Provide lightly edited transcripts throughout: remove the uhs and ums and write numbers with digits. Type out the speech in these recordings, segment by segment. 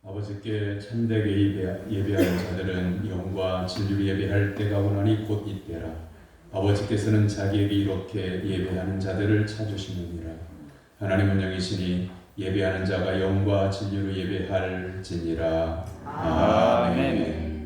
아버지께 참되게 예배하는 자들은 영과 진리로 예배할 때가 오나니 곧 이때라. 아버지께서는 자기에게 이렇게 예배하는 자들을 찾으시느니라. 하나님은 영이시니 예배하는 자가 영과 진리로 예배할지니라. 아멘.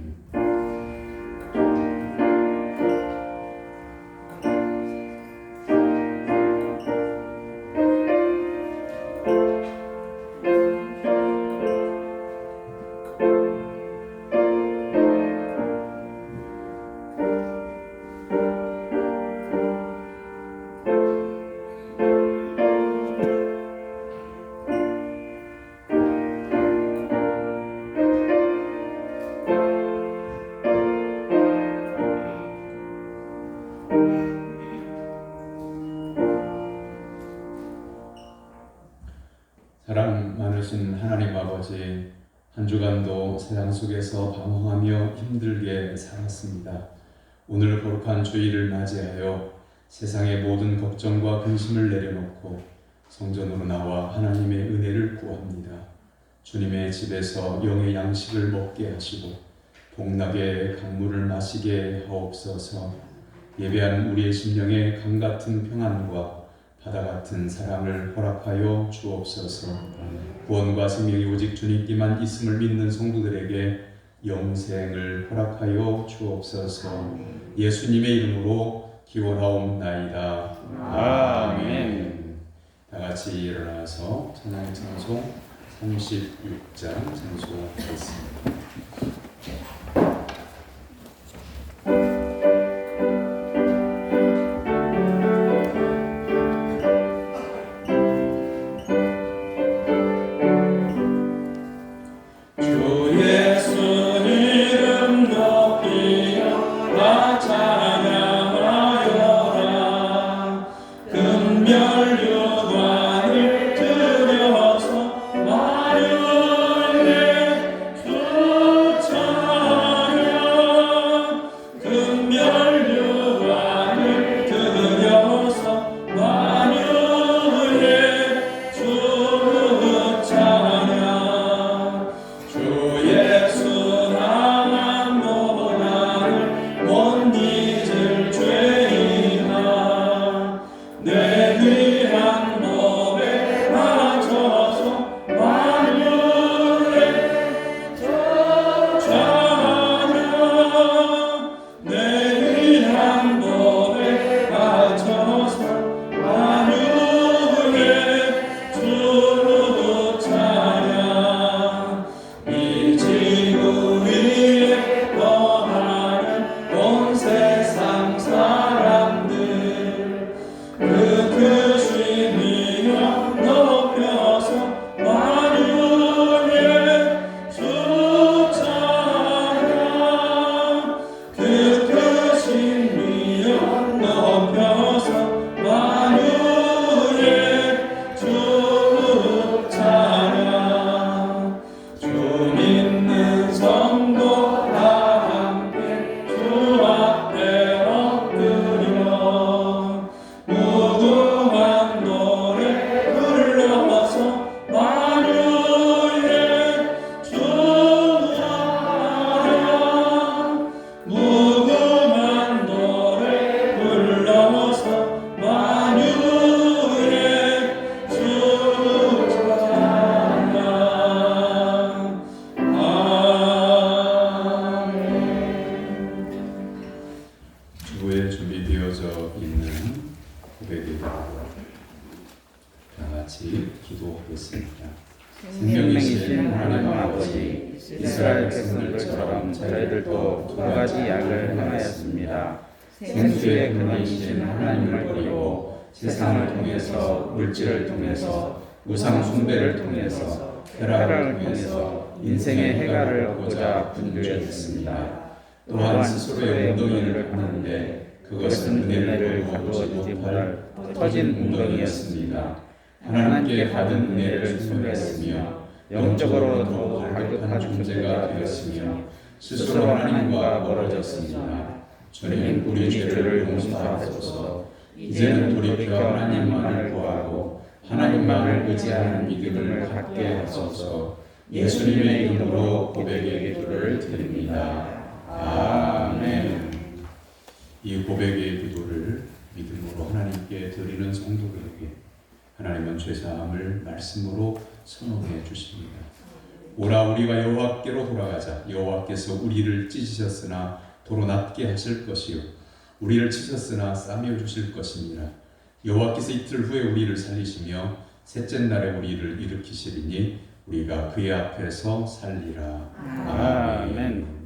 사랑 많으신 하나님 아버지, 한 주간도 세상 속에서 방황하며 힘들게 살았습니다. 오늘 거룩한 주일을 맞이하여 세상의 모든 걱정과 근심을 내려놓고 성전으로 나와 하나님의 은혜를 구합니다. 주님의 집에서 영의 양식을 먹게 하시고 복락의 강물을 마시게 하옵소서. 예배한 우리의 심령에 강같은 평안과 바다 같은 사랑을 허락하여 주옵소서. 구원과 생명이 오직 주님께만 있음을 믿는 성도들에게 영생을 허락하여 주옵소서. 예수님의 이름으로 기원하옵나이다. 아멘. 다 같이 일어나서 찬양 찬송 36장 찬송하겠습니다. 생명이신 하나님 아버지, 이스라엘 백성들처럼 저희들도 두 가지 약을 행하였습니다. 생수의 근원이신 하나님을 버리고 세상을 통해서, 물질을 통해서, 우상 숭배를 통해서, 쾌락을 통해서 인생의 해갈을 얻고자 분주했습니다. 또한 스스로의 웅덩이를 파는데 그것은 은혜를 거두어주지 못할 터진 웅덩이였습니다. 하나님께 받은 은혜를 소멸했으며 영적으로 더욱 다급한 존재가 되었으며 스스로 하나님과 멀어졌습니다. 주님, 우리 죄를 용서하소서. 이제는 돌이켜 하나님만을 구하고 하나님만을 의지하는 믿음을 갖게 하소서. 예수님의 이름으로 고백의 기도를 드립니다. 아멘. 이 고백의 기도를 믿음으로 하나님께 드리는 성도들에게 하나님은 죄사함을 말씀으로 선언해 주십니다. 오라 우리가 여호와께로 돌아가자. 여호와께서 우리를 찢으셨으나 도로 낫게 하실 것이요 우리를 치셨으나 싸매어 주실 것이니라. 여호와께서 이틀 후에 우리를 살리시며 셋째 날에 우리를 일으키시리니 우리가 그의 앞에서 살리라. 아멘.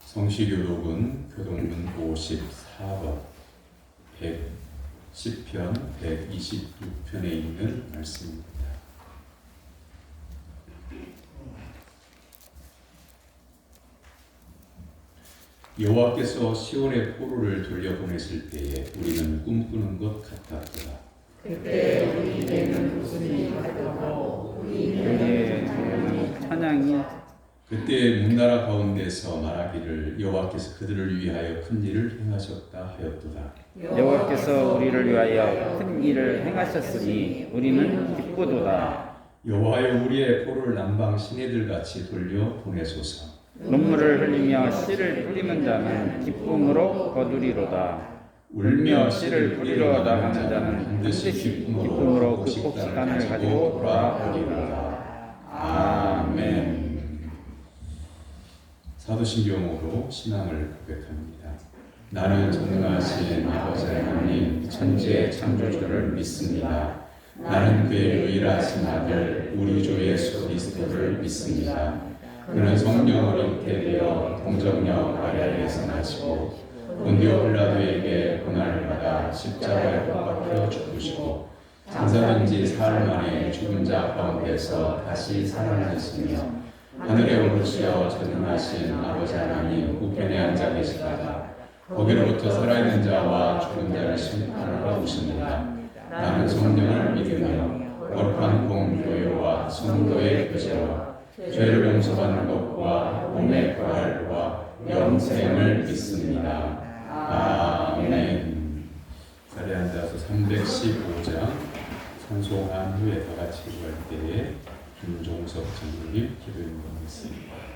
성시교독은 교독문 54번 10편 126편에 있는 말씀입니다. 여호와께서 시온의 포로를 돌려보내실 때에 우리는 꿈꾸는 것 같았더라. 그때 우리에게는 웃음이 가득하고 우리의 찬양이 그때 문나라 가운데서 말하기를 여호와께서 그들을 위하여 큰 일을 행하셨다 하였도다. 여호와께서 우리를 위하여 큰 일을 행하셨으니 우리는 기쁘도다. 여호와여 우리의 포로를 남방 시내들 같이 돌려 보내소서. 눈물을 흘리며 씨를 뿌리는 자는 기쁨으로 거두리로다. 울며 씨를 뿌리려 나가는 자는 반드시 기쁨으로 그 곡식간을 가지고 돌아오리로다. 아멘. 사도신경으로 신앙을 고백합니다. 나는 전능하신 아버지 하나님 천지의 창조주를 믿습니다. 나는 그의 유일하신 아들 우리 주 예수 그리스도를 믿습니다. 그는 성령으로 잉태되어 동정녀 마리아에게서 나시고 본디오 빌라도에게 고난을 받아 십자가에 못 박혀 죽으시고 장사된 지 사흘 만에 죽은 자 가운데서 다시 살아나시며 하늘에 오르시어 전능하신 아버지 하나님 우편에 앉아 계시다가 거기로부터 살아있는 자와 죽은 자를 심판하러 오십니다. 나는 성령을 믿으며 거룩한 공교회와 성도의 교제와 죄를 용서받는 것과 몸의 부활과 영생을 믿습니다. 아멘. 자리에 앉아서 315장 찬송한 후에 다 같이 기도할 때에 김종석 장로님 기도 인도하겠습니다. 믿습니다.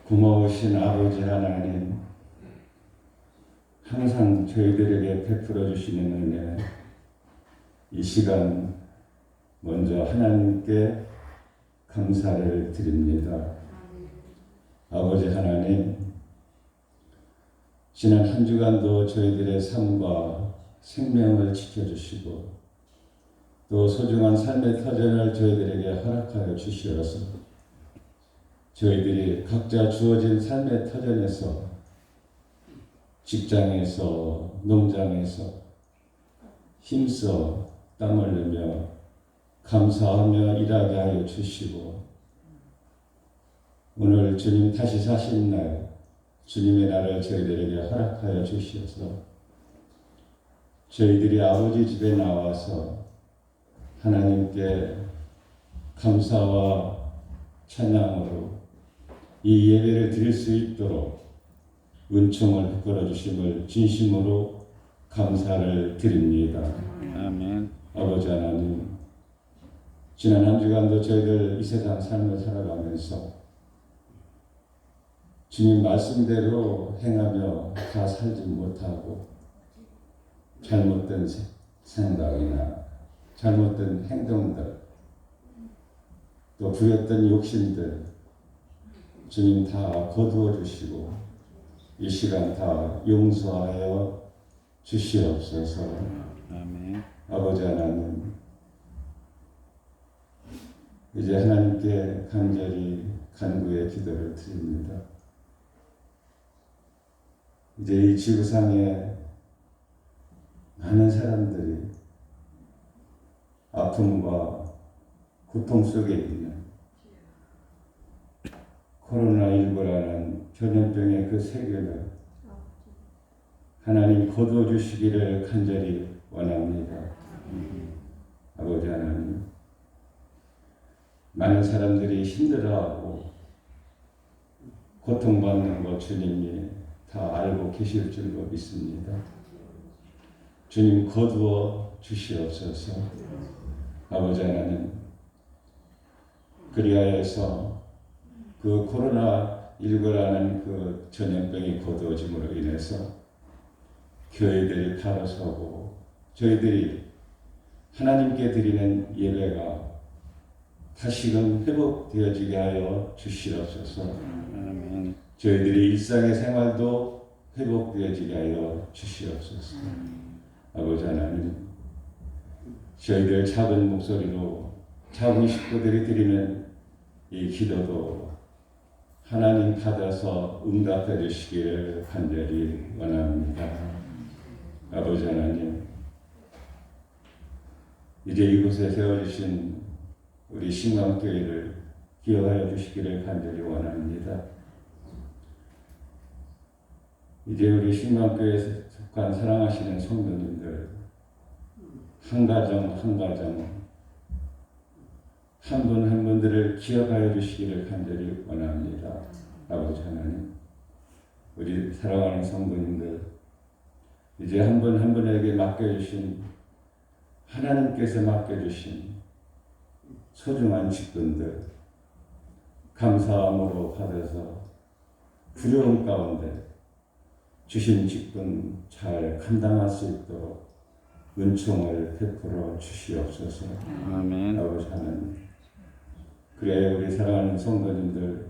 고마우신 아버지 하나님, 항상 저희들에게 베풀어 주시는 은혜, 이 시간 먼저 하나님께 감사를 드립니다. 아버지 하나님, 지난 한 주간도 저희들의 삶과 생명을 지켜주시고 또 소중한 삶의 터전을 저희들에게 허락하여 주시어서 저희들이 각자 주어진 삶의 터전에서, 직장에서, 농장에서 힘써 땀 흘리며 감사하며 일하게 하여 주시고, 오늘 주님 다시 사신 날 주님의 날을 저희들에게 허락하여 주시어서 저희들이 아버지 집에 나와서 하나님께 감사와 찬양으로 이 예배를 드릴 수 있도록 은총을 베풀어 주심을 진심으로 감사를 드립니다. 아멘. 아버지 하나님, 지난 한 주간도 저희들 이 세상 삶을 살아가면서 주님 말씀대로 행하며 다 살지 못하고 잘못된 생각이나 잘못된 행동들, 또 부렸던 욕심들 주님 다 거두어 주시고 이 시간 다 용서하여 주시옵소서. 아멘. 아버지 하나님, 이제 하나님께 간절히 간구의 기도를 드립니다. 이제 이 지구상에 많은 사람들이 아픔과 고통 속에 있는 코로나19라는 전염병의 그 세계를 하나님 거두어 주시기를 간절히 원합니다. 아버지 하나님, 많은 사람들이 힘들어하고 고통받는 것 주님이 다 알고 계실 줄로 믿습니다. 주님 거두어 주시옵소서. 아버지 하나님, 그리하여서 그 코로나19라는 그 전염병이 거두어짐으로 인해서 교회들이 바로서고 저희들이 하나님께 드리는 예배가 다시금 회복되어지게 하여 주시옵소서. 아멘. 저희들이 일상의 생활도 회복되어지게 하여 주시옵소서. 아버지 하나님, 저희들 작은 목소리로 작은 식구들이 드리는 이 기도도 하나님 받아서 응답해 주시기를 간절히 원합니다. 아버지 하나님, 이제 이곳에 세워주신 우리 신광교회를 기억하여 주시기를 간절히 원합니다. 이제 우리 신광교회에 속한 사랑하시는 성도님들 한 가정 한 가정 한 분 한 분들을 기억하여 주시기를 간절히 원합니다. 아버지 하나님, 우리 사랑하는 성도님들 이제 한 분 한 분에게 맡겨주신 하나님께서 맡겨주신 소중한 직분들 감사함으로 받아서 두려움 가운데 주신 직분 잘 감당할 수 있도록 은총을 베풀어 주시옵소서. 아멘. 아버지 하나님, 그래 우리 사랑하는 성도님들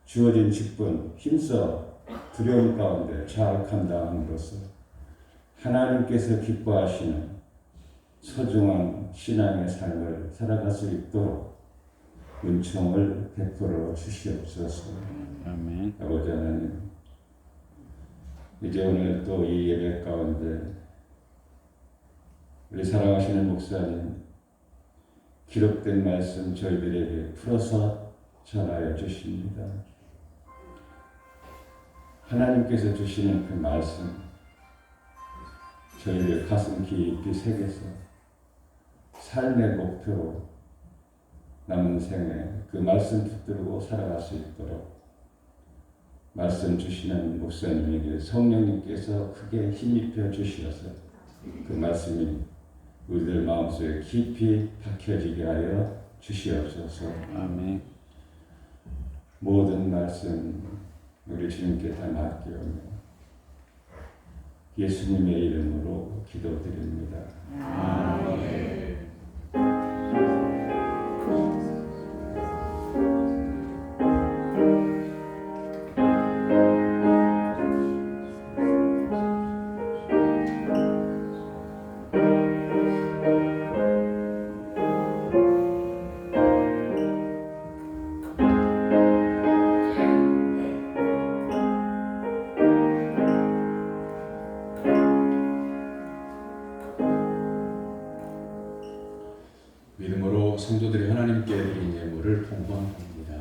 주어진 직분 힘써 두려움 가운데 잘 감당함으로써 하나님께서 기뻐하시는 소중한 신앙의 삶을 살아갈 수 있도록 은총을 베풀어 주시옵소서. 아멘. 아버지 하나님, 이제 오늘 또 이 예배 가운데 우리 사랑하시는 목사님 기록된 말씀 저희들에게 풀어서 전하여 주십니다. 하나님께서 주시는 그 말씀 저희들 가슴 깊이 새겨서 삶의 목표로 남은 생에 그 말씀 붙들고 살아갈 수 있도록 말씀 주시는 목사님에게 성령님께서 크게 힘입혀 주시어서 그 말씀이 우리들 마음속에 깊이 박혀지게 하여 주시옵소서. 아멘. 모든 말씀 우리 주님께 다 맡기오며 예수님의 이름으로 기도드립니다. 믿음으로 성도들이 하나님께 드린 예물을 봉헌합니다.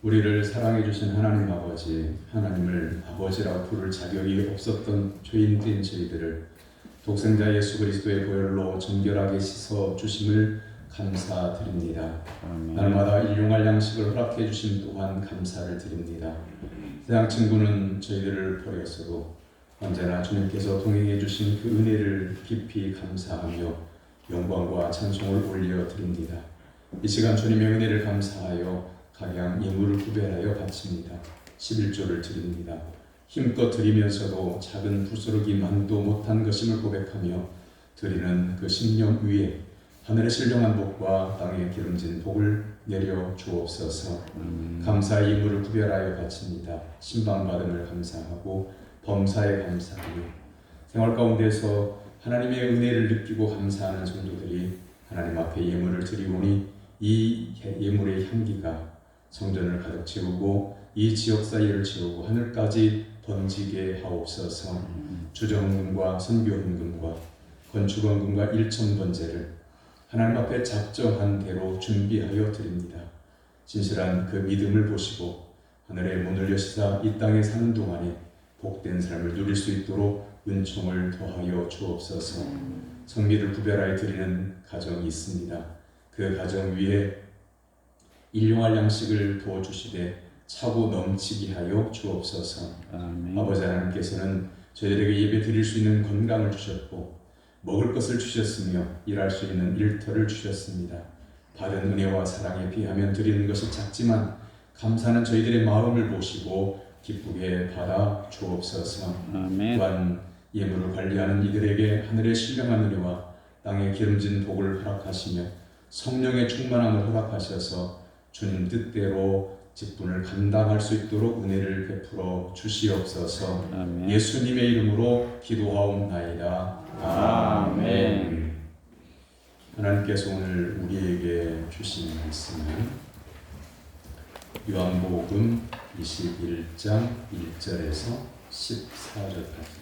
우리를 사랑해 주신 하나님 아버지, 하나님을 아버지라고 부를 자격이 없었던 죄인된 저희들을 독생자 예수 그리스도의 보혈로 정결하게 씻어 주심을 감사드립니다. 날마다 일용할 양식을 허락해 주심 또한 감사를 드립니다. 세상 친구는 저희들을 버렸어도 언제나 주님께서 동행해 주신 그 은혜를 깊이 감사하며 영광과 찬송을 올려드립니다. 이 시간 주님의 은혜를 감사하여 각양 예물을 구별하여 바칩니다. 11조를 드립니다. 힘껏 드리면서도 작은 부스러기만도 못한 것임을 고백하며 드리는 그 심령 위에 하늘의 신령한 복과 땅에 기름진 복을 내려 주옵소서. 감사의 예물을 구별하여 바칩니다. 신방받음을 감사하고 범사에 감사하며 생활 가운데서 하나님의 은혜를 느끼고 감사하는 성도들이 하나님 앞에 예물을 드리오니 이 예물의 향기가 성전을 가득 채우고 이 지역 사이를 채우고 하늘까지 번지게 하옵소서. 주정헌금과 선교헌금과 건축헌금과 일천번제를 하나님 앞에 작정한 대로 준비하여 드립니다. 진실한 그 믿음을 보시고 하늘의 문을 여시사 이 땅에 사는 동안에 복된 삶을 누릴 수 있도록 은총을 더하여 주옵소서. 성미를 구별하여 드리는 가정이 있습니다. 그 가정 위에 일용할 양식을 부어주시되 차고 넘치게 하여 주옵소서. 아멘. 아버지 하나님께서는 저희들에게 예배 드릴 수 있는 건강을 주셨고 먹을 것을 주셨으며 일할 수 있는 일터를 주셨습니다. 받은 은혜와 사랑에 비하면 드리는 것이 작지만 감사는 저희들의 마음을 보시고 기쁘게 받아 주옵소서. 아멘. 또한 예물을 관리하는 이들에게 하늘의 신령한 은혜와 땅의 기름진 복을 허락하시며 성령의 충만함을 허락하셔서 주님 뜻대로 직분을 감당할 수 있도록 은혜를 베풀어 주시옵소서. 아멘. 예수님의 이름으로 기도하옵나이다. 아멘. 하나님께서 오늘 우리에게 주신 말씀은 요한복음 21장 1절에서 14절까지.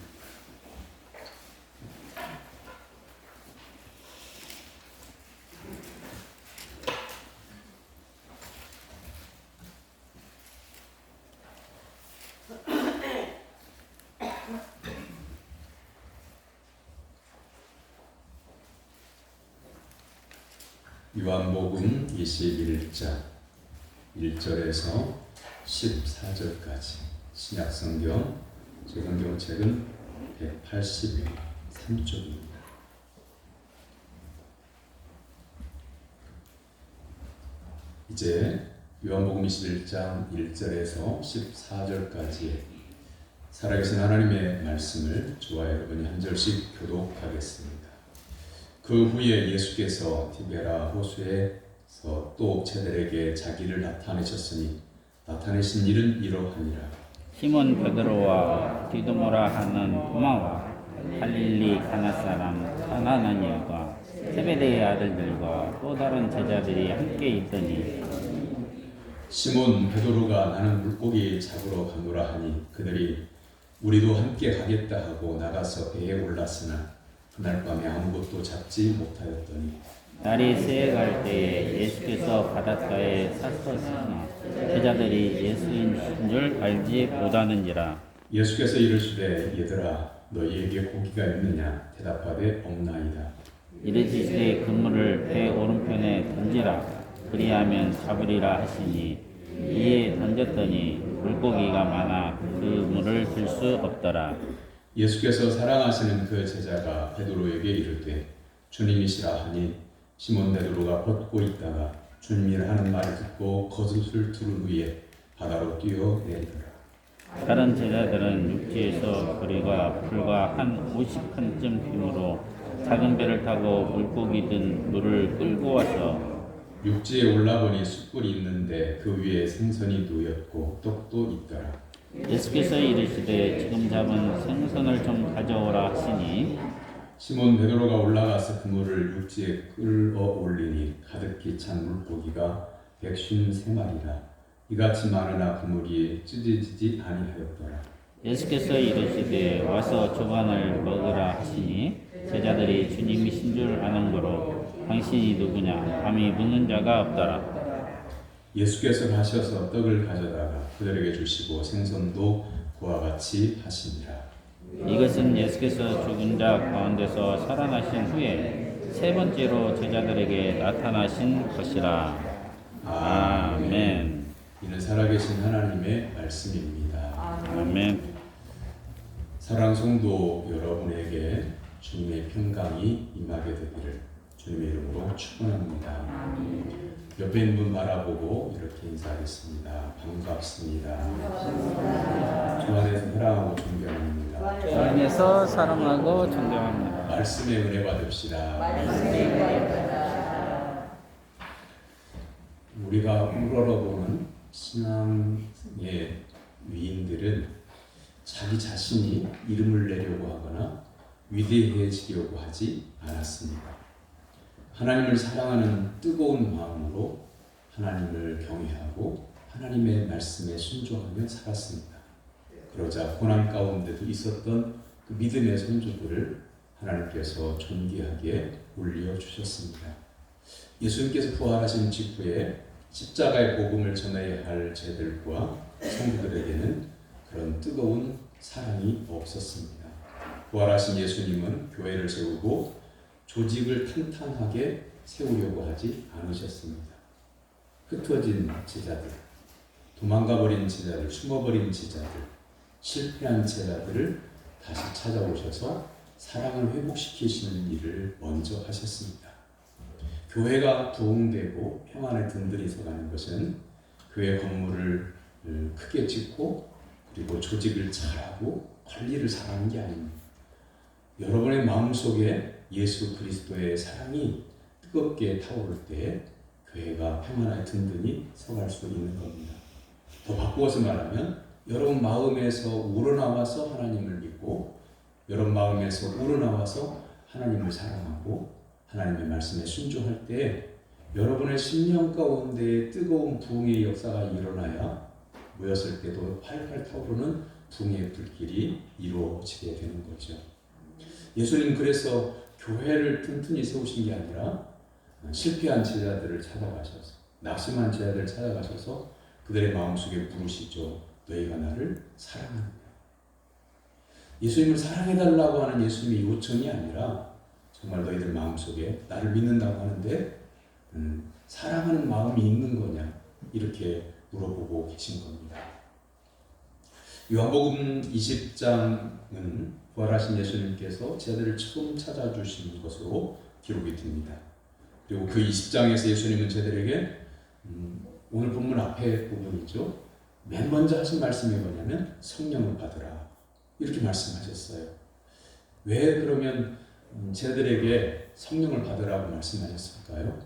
요한복음 21장 1절에서 14절까지 신약성경 재성경책은 183쪽입니다. 이제 요한복음 21장 1절에서 14절까지 살아계신 하나님의 말씀을 저와 여러분이 한 절씩 교독하겠습니다. 그 후에 예수께서 디베라 호수에서 또 제들에게 자기를 나타내셨으니 나타내신 일은 이러하니라. 시몬 베드로와 디도모라 하는 도마와 갈릴리 가나 사람 나나나엘과 세베대의 아들들과 또 다른 제자들이 함께 있더니 시몬 베드로가 나는 물고기 잡으러 가노라 하니 그들이 우리도 함께 가겠다 하고 나가서 배에 올랐으나 그날 밤에 아무것도 잡지 못하였더니 날이 새어갈 때에 예수께서 바닷가에 섰으나 제자들이 예수인 줄 알지 못하는지라. 예수께서 이르시되 얘들아 너희에게 고기가 있느냐 대답하되 없나이다. 이르시되 그물을 배 오른편에 던지라 그리하면 잡으리라 하시니 이에 던졌더니 물고기가 많아 그 물을 들 수 없더라. 예수께서 사랑하시는 그 제자가 베드로에게 이르되 주님이시라 하니 시몬 베드로가 벗고 있다가 주님이 하는 말을 듣고 겉옷을 두른 후에 바다로 뛰어내리더라. 다른 제자들은 육지에서 거리가 불과 한 50칸쯤 되므로 작은 배를 타고 물고기 든 물을 끌고 와서 육지에 올라보니 숯불이 있는데 그 위에 생선이 놓였고 떡도 있더라. 예수께서 이르시되 지금 잡은 생선을 좀 가져오라 하시니 시몬 베드로가 올라가서 그물을 육지에 끌어 올리니 가득히 찬 물고기가 153마리라. 이같이 많으나 그물이 찢어지지 아니하였더라. 예수께서 이르시되 와서 조반을 먹으라 하시니 제자들이 주님이신 줄 아는 거로 당신이 누구냐 감히 묻는 자가 없더라. 예수께서 가셔서 떡을 가져다가 그들에게 주시고 생선도 그와 같이 하시니라. 이것은 예수께서 죽은 자 가운데서 살아나신 후에 세 번째로 제자들에게 나타나신 것이라. 아멘. 이는 살아계신 하나님의 말씀입니다. 아멘. 사랑 성도 여러분에게 주님의 평강이 임하게 되기를 주님의 이름으로 축원합니다. 옆에 있는 분 바라보고 이렇게 인사하겠습니다. 반갑습니다. 주 안에서 사랑하고 존경합니다. 주 안에서 사랑하고 존경합니다. 말씀의 은혜 받읍시다. 우리가 우러러보는 신앙의 위인들은 자기 자신이 이름을 내려고 하거나 위대해지려고 하지 않았습니다. 하나님을 사랑하는 뜨거운 마음으로 하나님을 경외하고 하나님의 말씀에 순종하며 살았습니다. 그러자 고난 가운데도 있었던 그 믿음의 선조들을 하나님께서 존귀하게 올려주셨습니다. 예수님께서 부활하신 직후에 십자가의 복음을 전해야 할 제들과 성도들에게는 그런 뜨거운 사랑이 없었습니다. 부활하신 예수님은 교회를 세우고 조직을 탄탄하게 세우려고 하지 않으셨습니다. 흩어진 제자들, 도망가버린 제자들, 숨어버린 제자들, 실패한 제자들을 다시 찾아오셔서 사랑을 회복시키시는 일을 먼저 하셨습니다. 교회가 부흥되고 평안에 든든히 서가는 것은 교회 건물을 크게 짓고 그리고 조직을 잘하고 관리를 잘하는 게 아닙니다. 여러분의 마음속에 예수 그리스도의 사랑이 뜨겁게 타오를 때 교회가 평안하게 든든히 서갈 수 있는 겁니다. 더 바꾸어서 말하면 여러분 마음에서 우러나와서 하나님을 믿고 여러분 마음에서 우러나와서 하나님을 사랑하고 하나님의 말씀에 순종할 때 여러분의 심령 가운데 뜨거운 부흥의 역사가 일어나야 모였을 때도 활활 타오르는 부흥의 불길이 이루어지게 되는 거죠. 예수님 그래서 교회를 튼튼히 세우신 게 아니라 실패한 제자들을 찾아가셔서 낙심한 제자들을 찾아가셔서 그들의 마음속에 부르시죠. 너희가 나를 사랑하느냐. 예수님을 사랑해달라고 하는 예수님의 요청이 아니라 정말 너희들 마음속에 나를 믿는다고 하는데 사랑하는 마음이 있는 거냐 이렇게 물어보고 계신 겁니다. 요한복음 20장은 부활하신 예수님께서 제자들을 처음 찾아주신 것으로 기록이 됩니다. 그리고 그 20장에서 예수님은 제자들에게 오늘 본문 앞에 부분이죠. 맨 먼저 하신 말씀이 뭐냐면 성령을 받으라 이렇게 말씀하셨어요. 왜 그러면 제자들에게 성령을 받으라고 말씀하셨을까요?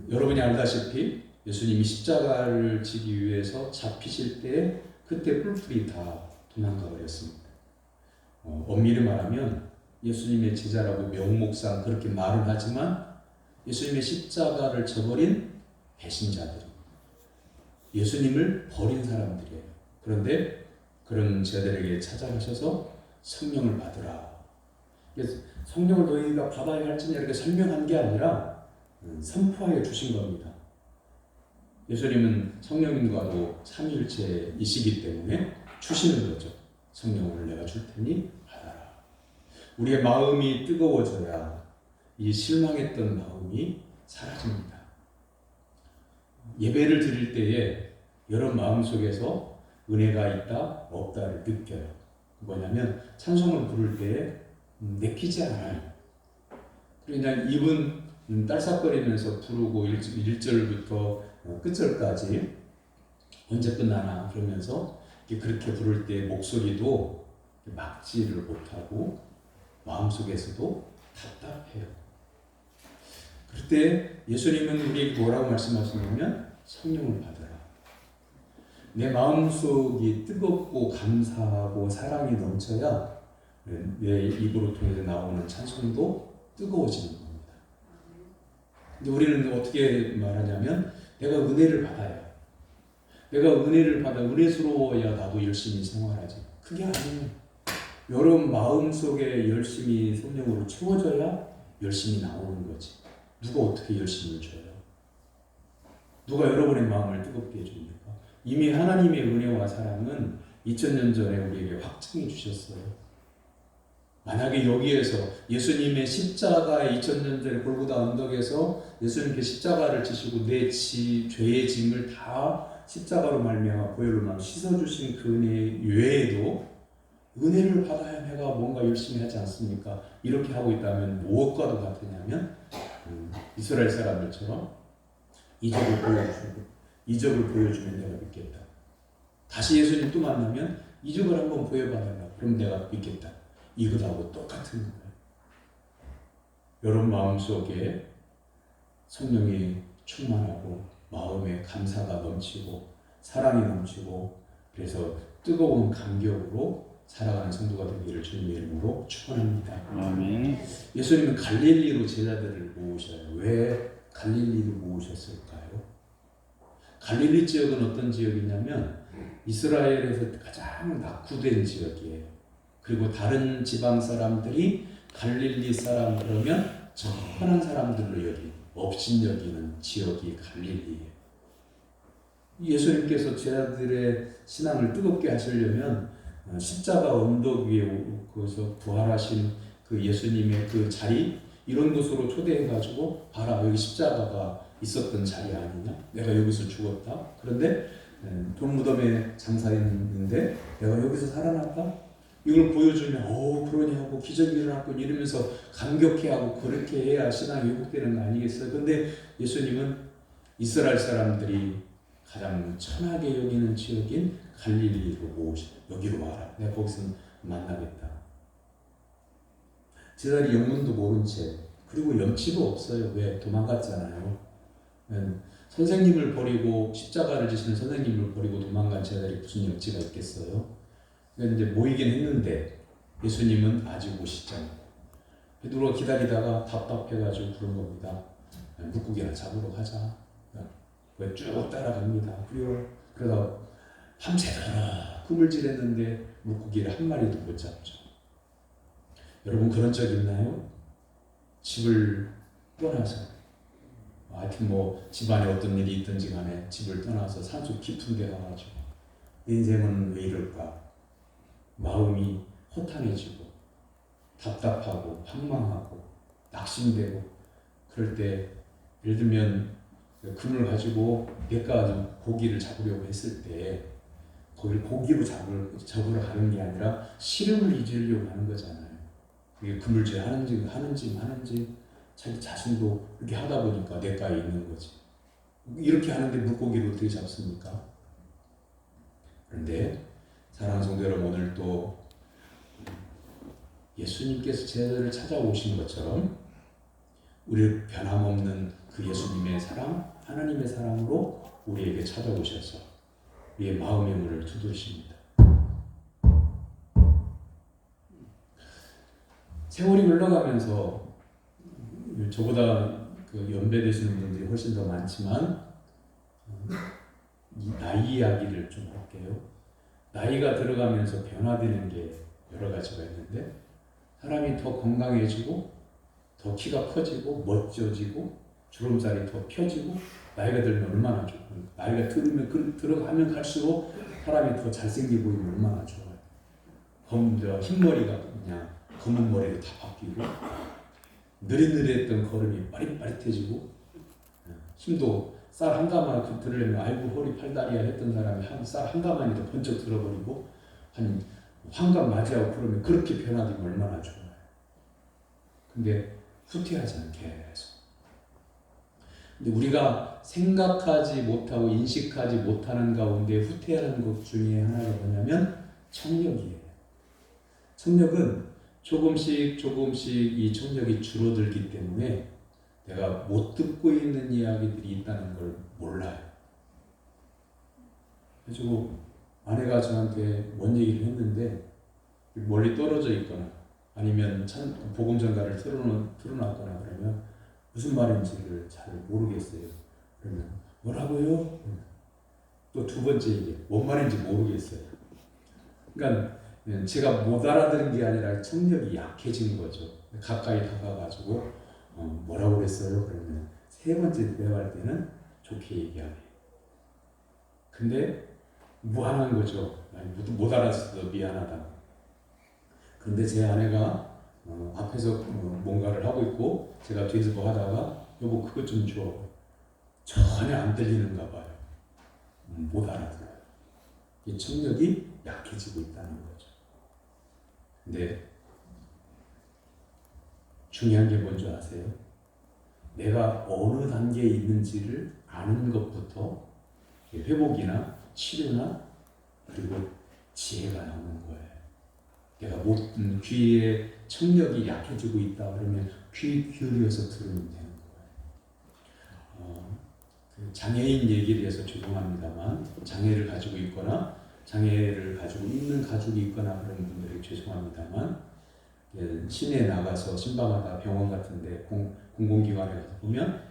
여러분이 알다시피 예수님이 십자가를 지기 위해서 잡히실 때 그때 뿔뿔이 다 도망가 버렸습니다. 엄밀히 말하면 예수님의 제자라고 명목상 그렇게 말은 하지만 예수님의 십자가를 저버린 배신자들, 예수님을 버린 사람들이에요. 그런데 그런 제자들에게 찾아가셔서 성령을 받으라. 그래서 성령을 너희가 받아야 할지는 이렇게 설명한 게 아니라 선포하여 주신 겁니다. 예수님은 성령님과도 삼위일체이시기 때문에 주시는 거죠. 성령을 내가 줄 테니 받아라. 우리의 마음이 뜨거워져야 이 실망했던 마음이 사라집니다. 예배를 드릴 때에 여러분 마음속에서 은혜가 있다 없다를 느껴요. 뭐냐면 찬송을 부를 때에 내키지 않아요. 그냥 입은 딸싹거리면서 부르고 1절부터 끝절까지 언제 끝나나 그러면서 그렇게 부를 때 목소리도 막지를 못하고 마음속에서도 답답해요. 그럴 때 예수님은 우리에게 뭐라고 말씀하시냐면 성령을 받으라. 내 마음속이 뜨겁고 감사하고 사랑이 넘쳐야 내 입으로 통해서 나오는 찬송도 뜨거워지는 겁니다. 근데 우리는 어떻게 말하냐면 내가 은혜를 받아야, 내가 은혜를 받아 은혜스러워야 나도 열심히 생활하지. 그게 아니에요. 여러분 마음속에 열심히 성령으로 채워져야 열심히 나오는 거지. 누가 어떻게 열심히 줘요? 누가 여러분의 마음을 뜨겁게 해줍니까? 이미 하나님의 은혜와 사랑은 2000년 전에 우리에게 확증해 주셨어요. 만약에 여기에서 예수님의 십자가 2000년 전에 골고다 언덕에서 예수님께 십자가를 지시고 내 죄의 짐을 다 십자가로 말미암아 보혈로만 씻어주신 그 은혜 외에도 은혜를 받아야 내가 뭔가 열심히 하지 않습니까? 이렇게 하고 있다면 무엇과도 같으냐면 이스라엘 사람들처럼 이적을 보여주면 내가 믿겠다. 다시 예수님 또 만나면 이적을 한번 보여봐달라. 그럼 내가 믿겠다. 이거하고 똑같은 거예요. 여러분 마음속에 성령이 충만하고 마음에 감사가 넘치고 사랑이 넘치고 그래서 뜨거운 감격으로 살아가는 성도가 되기를 주님의 이름으로 축원합니다. 아멘. 예수님은 갈릴리로 제자들을 모으셔요. 왜 갈릴리로 모으셨을까요? 갈릴리 지역은 어떤 지역이냐면 이스라엘에서 가장 낙후된 지역이에요. 그리고 다른 지방 사람들이 갈릴리 사람 그러면 천한 사람들로 업신 여기는 지역이 갈릴리예요. 예수님께서 제자들의 신앙을 뜨겁게 하시려면 십자가 언덕 위에 거기서 부활하신 그 예수님의 그 자리 이런 곳으로 초대해가지고 봐라 여기 십자가가 있었던 자리 아니냐? 내가 여기서 죽었다. 그런데 돌무덤에 장사했는데 내가 여기서 살아났다. 이걸 보여주면 그러냐고 기적이 일어났군 이러면서 감격해하고 그렇게 해야 신앙이 회복되는 거 아니겠어요? 근데 예수님은 이스라엘 사람들이 가장 천하게 여기는 지역인 갈릴리로 모으시다. 여기로 와라. 내가 거기서 만나겠다. 제자들이 영문도 모른 채 그리고 염치도 없어요. 왜? 도망갔잖아요. 선생님을 버리고 십자가를 지시는 선생님을 버리고 도망간 제자들이 무슨 염치가 있겠어요? 그런데 모이긴 했는데 예수님은 아직 오시잖아요. 베드로가 기다리다가 답답해가지고 부른 겁니다. 물고기나 잡으러 가자. 쭉 따라갑니다. 그러다 밤새도록 그물질했는데 물고기를 한 마리도 못 잡죠. 여러분 그런 적 있나요? 집을 떠나서 하여튼 집안에 어떤 일이 있든지 간에 집을 떠나서 산속 깊은 데 가가지고 내 인생은 왜 이럴까? 마음이 허탄해지고 답답하고 방망하고 낙심되고 그럴 때 예를 들면 그물 가지고 몇가지 고기를 잡으려고 했을 때 거기를 고기로 잡으러 가는 게 아니라 시름을 잊으려고 하는 거잖아요. 그게 그물질 하는지 자기 자신도 이렇게 하다 보니까 냇가에 있는 거지. 이렇게 하는데 물고기를 어떻게 잡습니까? 그런데 사랑하는 성도 여러분 오늘 또 예수님께서 제자들을 찾아오신 것처럼 우리 변함없는 그 예수님의 사랑, 하나님의 사랑으로 우리에게 찾아오셔서 우리의 마음의 문을 두드리십니다. 세월이 흘러가면서 저보다 그 연배되시는 분들이 훨씬 더 많지만 이 나이 이야기를 좀 할게요. 나이가 들어가면서 변화되는 게 여러 가지가 있는데 사람이 더 건강해지고 더 키가 커지고 멋져지고 주름살이 더 펴지고 나이가 들면 얼마나 좋고 나이가 들어가면 갈수록 사람이 더 잘생겨 보이면 얼마나 좋아요. 흰머리가 그냥 검은 머리로 다 바뀌고 느릿느릿했던 걸음이 빠릿빠릿해지고 힘도 쌀 한 가마 들으려면 아이고 허리 팔다리야 했던 사람이 쌀 한 가마니 더 번쩍 들어버리고 한 환갑 맞이하고 그러면 그렇게 변화되면 얼마나 좋아요. 근데 후퇴하잖아요. 계속. 근데 우리가 생각하지 못하고 인식하지 못하는 가운데 후퇴하는 것 중에 하나가 뭐냐면 청력이에요. 청력은 조금씩 이 청력이 줄어들기 때문에 내가 못 듣고 있는 이야기들이 있다는 걸 몰라요. 그래가지고 아내가 저한테 뭔 얘기를 했는데 멀리 떨어져 있거나 아니면 복음 전가를 틀어놨거나 그러면 무슨 말인지를 잘 모르겠어요. 그러면 뭐라고요? 또 두 번째 얘기 뭔 말인지 모르겠어요. 그러니까 제가 못 알아들은 게 아니라 청력이 약해진 거죠. 가까이 다가가지고 뭐라고 그랬어요? 그러면 세 번째 대화할 때는 좋게 얘기하네. 근데 무한한 거죠. 못 알아서 미안하다. 그런데 제 아내가 앞에서 뭔가를 하고 있고 제가 뒤에서 뭐 하다가 여보 그것 좀 줘. 전혀 안 들리는가 봐요. 못 알아들어요. 이 청력이 약해지고 있다는 거죠. 근데 중요한 게 뭔지 아세요? 내가 어느 단계에 있는지를 아는 것부터 회복이나 치료나 그리고 지혜가 나오는 거예요. 내가 귀에 청력이 약해지고 있다 그러면 귀 기울여서 들으면 되는 거예요. 장애인 얘기를 해서 죄송합니다만 장애를 가지고 있거나 장애를 가지고 있는 가족이 있거나 그런 분들에게 죄송합니다만 시내에 나가서 신방하다 병원 같은데 공공기관에 가서 보면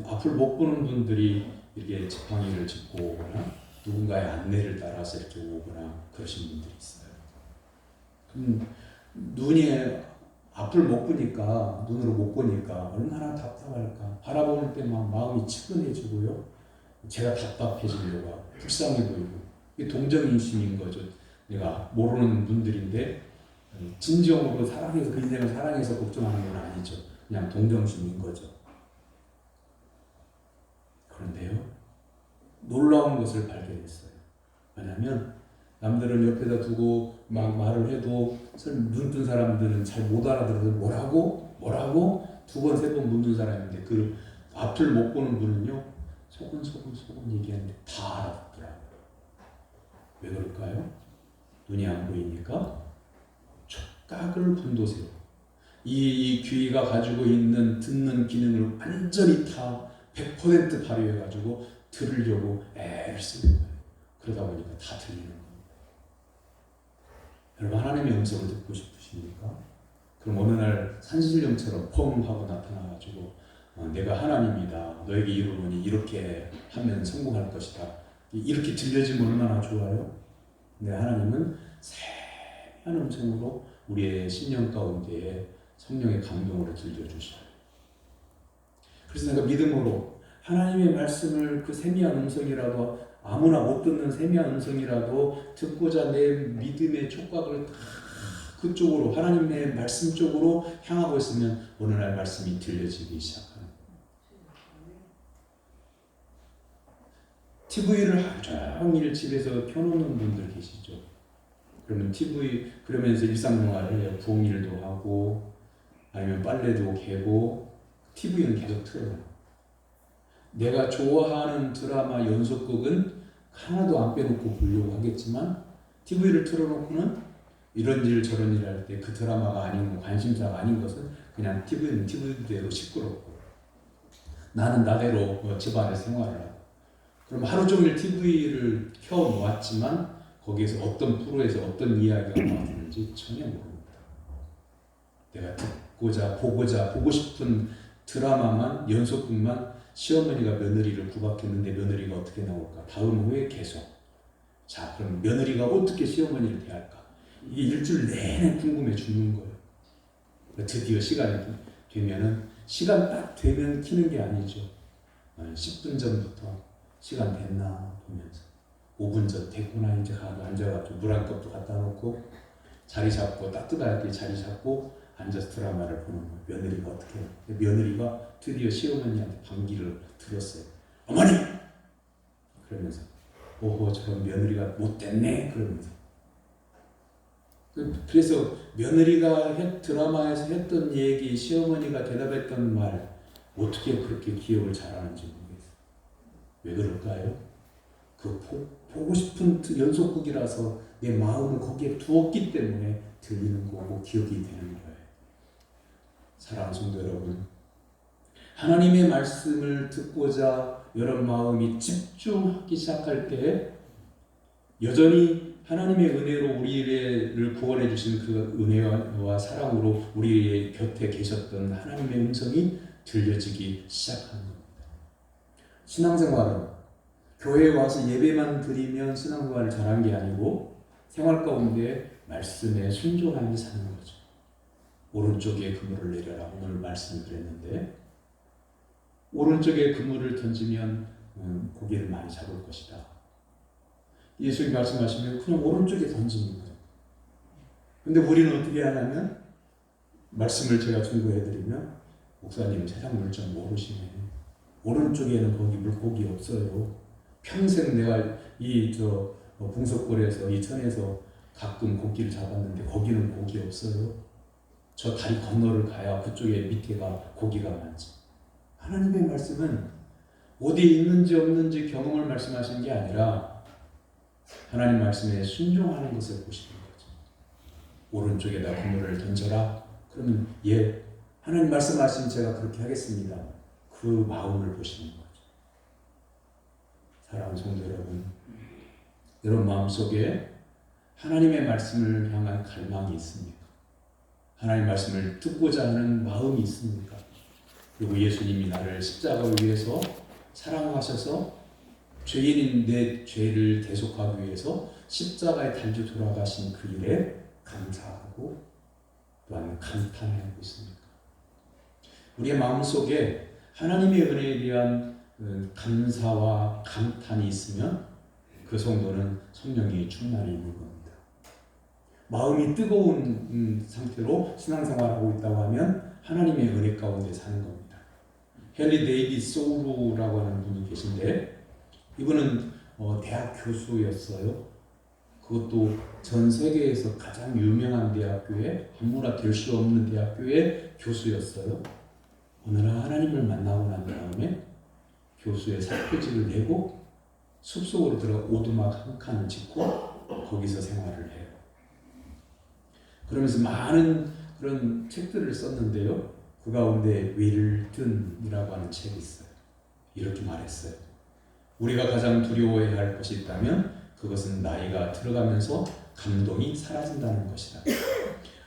앞을 못 보는 분들이 이렇게 지팡이를 짚고 오거나 누군가의 안내를 따라서 이렇게 오거나 그러신 분들이 있어요. 눈이 앞을 못 보니까 눈으로 못 보니까 얼마나 답답할까. 바라보는 때 막 마음이 치근해지고요. 제가 답답해지려고 불쌍해 보이고 이게 동정인심인 거죠. 내가 모르는 분들인데 진정으로 사랑해서 그 인생을 사랑해서 걱정하는 건 아니죠. 그냥 동정심인 거죠. 그런데요, 놀라운 것을 발견했어요. 왜냐하면 남들은 옆에다 두고 막 말을 해도 눈뜬 사람들은 잘 못 알아들어서 뭐라고 두 번 세 번 묻는 사람인데 그 앞을 못 보는 분은요 소곤소곤 얘기하는데 다 알아듣더라고요. 왜 그럴까요? 눈이 안 보이니까 촉각을 분도세요. 이 귀가 가지고 있는 듣는 기능을 완전히 다 100% 발휘해가지고 들으려고 애를 쓰는 거예요. 그러다 보니까 다 들리는 거예요. 여러분 하나님의 음성을 듣고 싶으십니까? 그럼 어느 날 산신령처럼 펑 하고 나타나가지고 내가 하나님이다. 너에게 이루노니 이렇게 하면 성공할 것이다. 이렇게 들려지면 얼마나 좋아요? 근데 하나님은 세미한 음성으로 우리의 심령 가운데에 성령의 감동으로 들려주셔요. 그래서 내가 믿음으로 하나님의 말씀을 그 세미한 음성이라도 아무나 못 듣는 세미한 음성이라도 듣고자 내 믿음의 촉각을 다 그쪽으로 하나님의 말씀 쪽으로 향하고 있으면 어느 날 말씀이 들려지기 시작하는 거예요. TV를 하루 종일 집에서 켜놓는 분들 계시죠? 그러면 TV 그러면서 일상생활을 해요. 부엌일도 하고 아니면 빨래도 개고 TV는 계속 틀어요. 내가 좋아하는 드라마 연속극은 하나도 안 빼놓고 보려고 하겠지만 TV를 틀어놓고는 이런 일 저런 일 할 때 그 드라마가 아닌 관심사가 아닌 것은 그냥 TV는 TV대로 시끄럽고 나는 나대로 집안에 생활을 하고 그럼 하루 종일 TV를 켜놓았지만 거기에서 어떤 프로에서 어떤 이야기가 나오는지 전혀 모릅니다. 내가 보고자 보고 싶은 드라마만 연속극만 시어머니가 며느리를 구박했는데 며느리가 어떻게 나올까? 다음 후에 계속 자, 그럼 며느리가 어떻게 시어머니를 대할까? 이게 일주일 내내 궁금해 죽는 거예요. 드디어 시간이 되면은 시간 딱 되면 키는 게 아니죠. 10분 전부터 시간 됐나 보면서 5분 전 됐구나 이제 가서 앉아가지고 물 한 컵도 갖다 놓고 자리 잡고 따뜻하게 자리 잡고 앉아서 드라마를 보는 거예요. 며느리가 어떻게 해요? 며느리가 드디어 시어머니한테 반기를 들었어요. 어머니! 그러면서 오호 저 며느리가 못됐네 그러면서 그래서 며느리가 드라마에서 했던 얘기 시어머니가 대답했던 말 어떻게 그렇게 기억을 잘하는지 모르겠어요. 왜 그럴까요? 그 보고 싶은 연속극이라서 내 마음을 거기에 두었기 때문에 들리는 거고 기억이 되는 거예요. 사랑하는 성도 여러분, 하나님의 말씀을 듣고자 여러분 마음이 집중하기 시작할 때 여전히 하나님의 은혜로 우리를 구원해 주신 그 은혜와 사랑으로 우리의 곁에 계셨던 하나님의 음성이 들려지기 시작하는 겁니다. 신앙생활은 교회에 와서 예배만 드리면 신앙생활을 잘한 게 아니고 생활 가운데 말씀에 순종하며 사는 거죠. 오른쪽에 그물을 내려라 오늘 말씀을 드렸는데 오른쪽에 그물을 던지면 고기를 많이 잡을 것이다. 예수님 말씀하시면 그냥 오른쪽에 던지는 거예요. 근데 우리는 어떻게 하냐면 말씀을 제가 충고해드리면 목사님 세상 물정 모르시네. 오른쪽에는 거기 물고기 없어요. 평생 내가 붕석골에서 이 천에서 가끔 고기를 잡았는데 거기는 고기 없어요. 저 다리 건너를 가야 그쪽에 밑에가 고기가 많지. 하나님의 말씀은 어디에 있는지 없는지 경험을 말씀하시는 게 아니라 하나님 말씀에 순종하는 것을 보시는 거죠. 오른쪽에다 그물을 던져라. 그러면 하나님 말씀하신 제가 그렇게 하겠습니다. 그 마음을 보시는 거죠. 사랑하는 성도 여러분, 여러분 마음속에 하나님의 말씀을 향한 갈망이 있습니까? 하나님 말씀을 듣고자 하는 마음이 있습니까? 그리고 예수님이 나를 십자가를 위해서 사랑하셔서 죄인인 내 죄를 대속하기 위해서 십자가에 달려 돌아가신 그 일에 감사하고 또한 감탄하고 있습니까? 우리의 마음속에 하나님의 은혜에 대한 감사와 감탄이 있으면 그 성도는 성령이 충만히 있는 겁니다. 마음이 뜨거운 상태로 신앙생활을 하고 있다고 하면 하나님의 은혜 가운데 사는 겁니다. 헨리 데이빗 소우루라고 하는 분이 계신데 이분은 대학 교수였어요. 그것도 전 세계에서 가장 유명한 대학교에 아무나 될 수 없는 대학교의 교수였어요. 어느 날 하나님을 만나고 난 다음에 교수의 사표지를 내고 숲속으로 들어가 오두막 한 칸을 짓고 거기서 생활을 해요. 그러면서 많은 그런 책들을 썼는데요. 그 가운데 윌든이라고 하는 책이 있어요. 이렇게 말했어요. 우리가 가장 두려워해야 할 것이 있다면 그것은 나이가 들어가면서 감동이 사라진다는 것이다.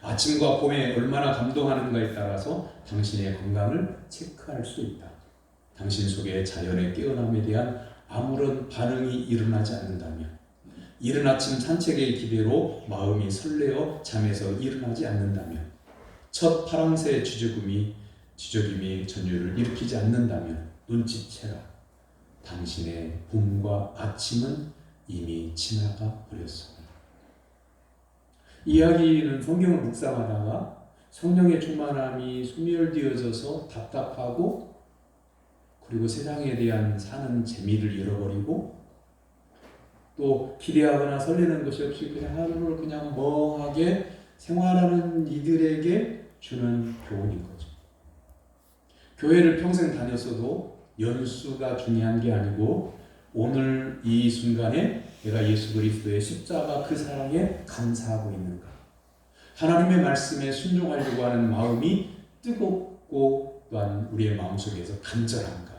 아침과 봄에 얼마나 감동하는가에 따라서 당신의 건강을 체크할 수 있다. 당신 속에 자연의 깨어남에 대한 아무런 반응이 일어나지 않는다면 이른 아침 산책의 기대로 마음이 설레어 잠에서 일어나지 않는다면 첫 파랑새 지저귀미 전율을 일으키지 않는다면 눈치채라. 당신의 봄과 아침은 이미 지나가 버렸습니다. 이야기는 성경을 묵상하다가 성령의 충만함이 소멸되어져서 답답하고 그리고 세상에 대한 사는 재미를 잃어버리고 또 기대하거나 설레는 것이 없이 그냥 하루를 그냥 멍하게 생활하는 이들에게 주는 교훈인 거죠. 교회를 평생 다녔어도 연수가 중요한 게 아니고 오늘 이 순간에 내가 예수 그리스도의 십자가 그 사랑에 감사하고 있는가? 하나님의 말씀에 순종하려고 하는 마음이 뜨겁고 또한 우리의 마음속에서 간절한가?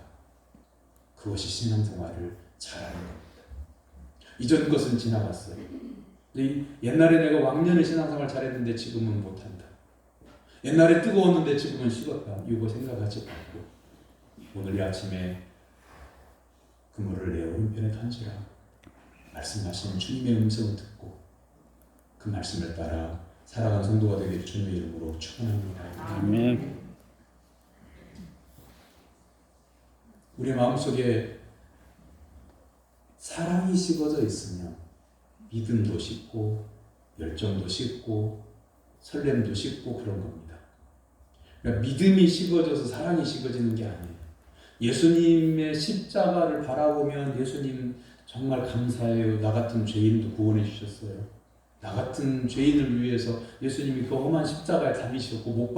그것이 신앙생활을 잘하는 겁니다. 이전 것은 지나갔어요. 옛날에 내가 왕년에 신앙생활 잘했는데 지금은 못한다. 옛날에 뜨거웠는데 지금은 식었다. 이거 생각하지 말고 오늘 이 아침에 그물을 내 오른편에 던지라. 말씀하신 주님의 음성을 듣고 그 말씀을 따라 살아가는 성도가 되기를 주님의 이름으로 축원합니다. 아멘. 우리 마음속에 사랑이 식어져 있으면 믿음도 식고 열정도 식고 설렘도 식고 그런 겁니다. 그러니까 믿음이 식어져서 사랑이 식어지는 게 아니에요. 예수님의 십자가를 바라보면 예수님 정말 감사해요. 나 같은 죄인도 구원해 주셨어요. 나 같은 죄인을 위해서 예수님이 그 험한 십자가에 달리셨고 못